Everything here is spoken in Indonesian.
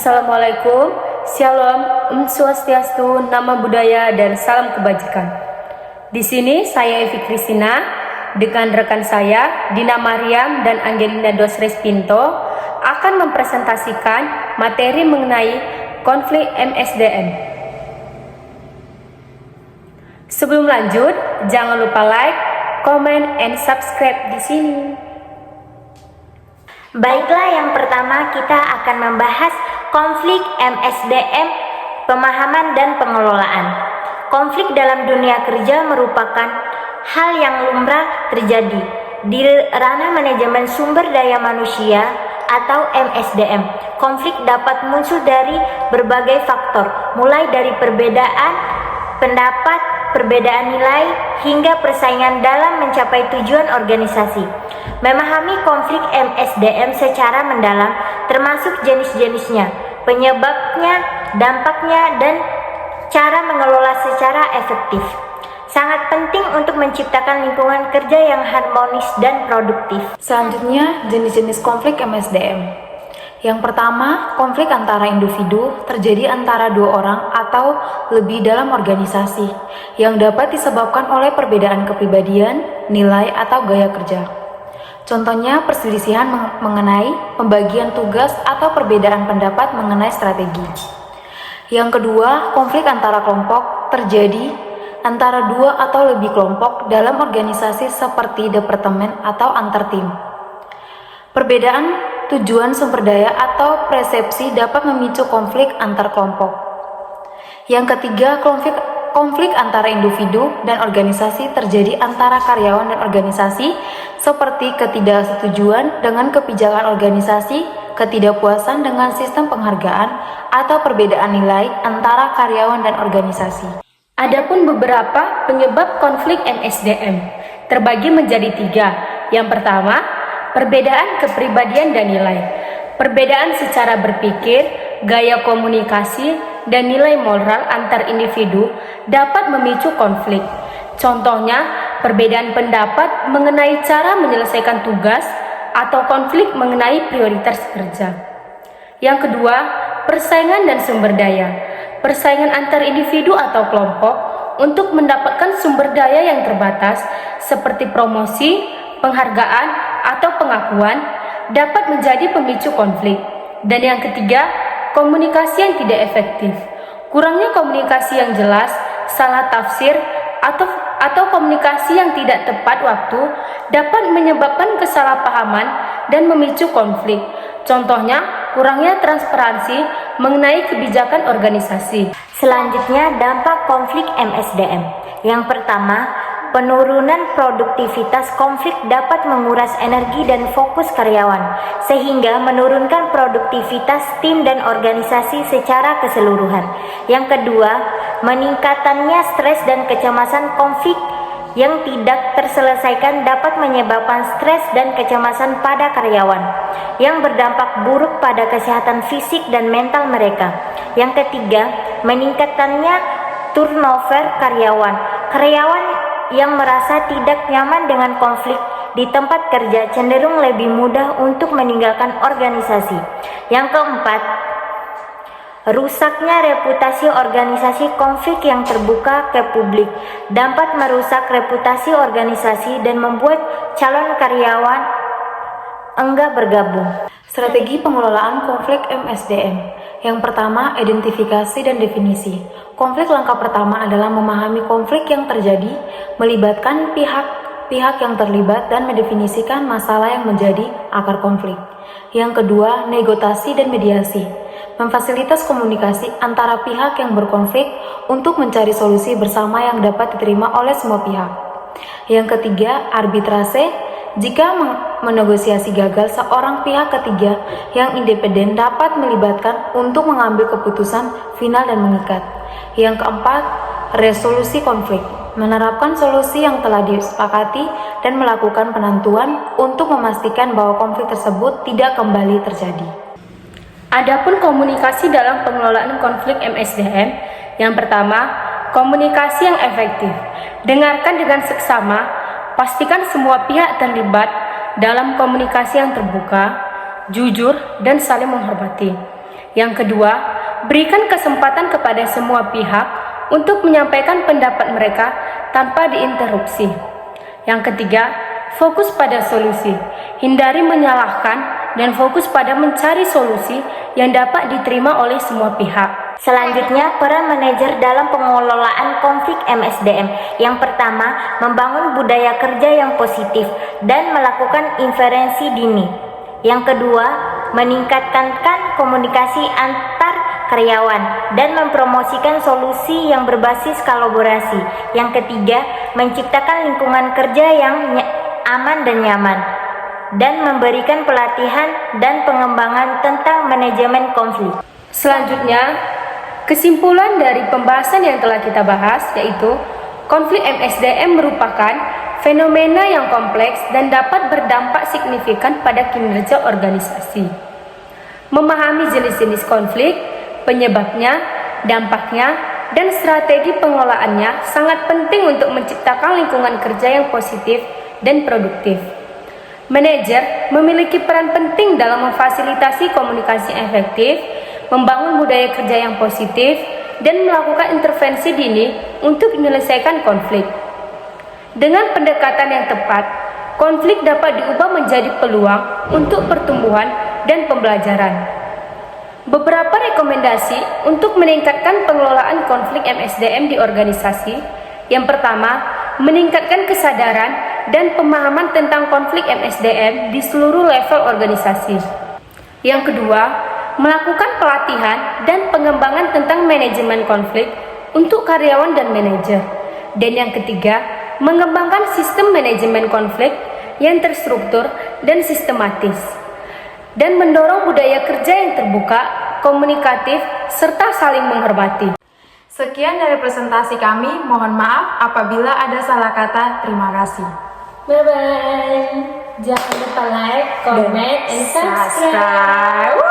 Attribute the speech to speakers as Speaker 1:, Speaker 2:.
Speaker 1: Assalamualaikum, Shalom, Swastiastu, Nama Budaya, dan salam kebajikan. Di sini saya Evi Kristina dengan rekan saya Dina Mariam dan Angelina Dosres Pinto akan mempresentasikan materi mengenai konflik MSDM. Sebelum lanjut, jangan lupa like, comment, and subscribe di sini.
Speaker 2: Baiklah, yang pertama kita akan membahas konflik MSDM, pemahaman dan pengelolaan. Konflik dalam dunia kerja merupakan hal yang lumrah terjadi di ranah manajemen sumber daya manusia atau MSDM. Konflik dapat muncul dari berbagai faktor, mulai dari perbedaan pendapat, perbedaan nilai, hingga persaingan dalam mencapai tujuan organisasi. Memahami konflik MSDM secara mendalam, termasuk jenis-jenisnya, penyebabnya, dampaknya, dan cara mengelola secara efektif, sangat penting untuk menciptakan lingkungan kerja yang harmonis dan produktif.
Speaker 3: Selanjutnya, jenis-jenis konflik MSDM. Yang pertama, konflik antara individu terjadi antara dua orang atau lebih dalam organisasi yang dapat disebabkan oleh perbedaan kepribadian, nilai, atau gaya kerja. Contohnya, perselisihan mengenai pembagian tugas atau perbedaan pendapat mengenai strategi. Yang kedua, konflik antara kelompok terjadi antara dua atau lebih kelompok dalam organisasi seperti departemen atau antar tim. Perbedaan tujuan sumber daya atau persepsi dapat memicu konflik antar kelompok. Yang ketiga, konflik antara individu dan organisasi terjadi antara karyawan dan organisasi seperti ketidaksetujuan dengan kebijakan organisasi, ketidakpuasan dengan sistem penghargaan, atau perbedaan nilai antara karyawan dan organisasi.
Speaker 1: Adapun beberapa penyebab konflik MSDM terbagi menjadi 3. Yang pertama, perbedaan kepribadian dan nilai. Perbedaan secara berpikir, gaya komunikasi, dan nilai moral antar individu dapat memicu konflik. Contohnya, perbedaan pendapat mengenai cara menyelesaikan tugas atau konflik mengenai prioritas kerja. Yang kedua, persaingan dan sumber daya. Persaingan antar individu atau kelompok untuk mendapatkan sumber daya yang terbatas seperti promosi, penghargaan, atau pengakuan dapat menjadi pemicu konflik. Dan yang ketiga, komunikasi yang tidak efektif. Kurangnya komunikasi yang jelas, salah tafsir, atau komunikasi yang tidak tepat waktu dapat menyebabkan kesalahpahaman dan memicu konflik. Contohnya, kurangnya transparansi mengenai kebijakan organisasi.
Speaker 2: Selanjutnya, dampak konflik MSDM. Yang pertama, penurunan produktivitas. Konflik dapat menguras energi dan fokus karyawan, sehingga menurunkan produktivitas tim dan organisasi secara keseluruhan. Yang kedua, meningkatannya stres dan kecemasan. Konflik yang tidak terselesaikan dapat menyebabkan stres dan kecemasan pada karyawan, yang berdampak buruk pada kesehatan fisik dan mental mereka. Yang ketiga, meningkatannya turnover karyawan. Karyawan yang merasa tidak nyaman dengan konflik di tempat kerja cenderung lebih mudah untuk meninggalkan organisasi. Yang keempat, rusaknya reputasi organisasi. Konflik yang terbuka ke publik dapat merusak reputasi organisasi dan membuat calon karyawan enggan bergabung.
Speaker 3: Strategi pengelolaan konflik MSDM. Yang pertama, identifikasi dan definisi. Konflik langkah pertama adalah memahami konflik yang terjadi, melibatkan pihak yang terlibat, dan mendefinisikan masalah yang menjadi akar konflik. Yang kedua, negosiasi dan mediasi. Memfasilitas komunikasi antara pihak yang berkonflik untuk mencari solusi bersama yang dapat diterima oleh semua pihak. Yang ketiga, arbitrase. Jika menegosiasi gagal, seorang pihak ketiga yang independen dapat melibatkan untuk mengambil keputusan final dan mengikat. Yang keempat, resolusi konflik. Menerapkan solusi yang telah disepakati dan melakukan penentuan untuk memastikan bahwa konflik tersebut tidak kembali terjadi.
Speaker 1: Adapun komunikasi dalam pengelolaan konflik MSDM, yang pertama, komunikasi yang efektif. Dengarkan dengan seksama. Pastikan semua pihak terlibat dalam komunikasi yang terbuka, jujur, dan saling menghormati. Yang kedua, berikan kesempatan kepada semua pihak untuk menyampaikan pendapat mereka tanpa diinterupsi. Yang ketiga, fokus pada solusi. Hindari menyalahkan dan fokus pada mencari solusi yang dapat diterima oleh semua pihak.
Speaker 2: Selanjutnya, peran manajer dalam pengelolaan konflik MSDM. Yang pertama, membangun budaya kerja yang positif dan melakukan intervensi dini. Yang kedua, meningkatkan komunikasi antar karyawan dan mempromosikan solusi yang berbasis kolaborasi. Yang ketiga, menciptakan lingkungan kerja yang aman dan nyaman dan memberikan pelatihan dan pengembangan tentang manajemen konflik.
Speaker 1: Selanjutnya, kesimpulan dari pembahasan yang telah kita bahas yaitu konflik MSDM merupakan fenomena yang kompleks dan dapat berdampak signifikan pada kinerja organisasi. Memahami jenis-jenis konflik, penyebabnya, dampaknya, dan strategi pengelolaannya sangat penting untuk menciptakan lingkungan kerja yang positif dan produktif. Manajer memiliki peran penting dalam memfasilitasi komunikasi efektif, membangun budaya kerja yang positif, dan melakukan intervensi dini untuk menyelesaikan konflik. Dengan pendekatan yang tepat, konflik dapat diubah menjadi peluang untuk pertumbuhan dan pembelajaran. Beberapa rekomendasi untuk meningkatkan pengelolaan konflik MSDM di organisasi. Yang pertama, meningkatkan kesadaran dan pemahaman tentang konflik MSDM di seluruh level organisasi. Yang kedua, melakukan pelatihan dan pengembangan tentang manajemen konflik untuk karyawan dan manajer. Dan yang ketiga, mengembangkan sistem manajemen konflik yang terstruktur dan sistematis. Dan mendorong budaya kerja yang terbuka, komunikatif, serta saling menghormati.
Speaker 3: Sekian dari presentasi kami, mohon maaf apabila ada salah kata. Terima kasih.
Speaker 1: Bye-bye. Jangan lupa like, comment, and subscribe.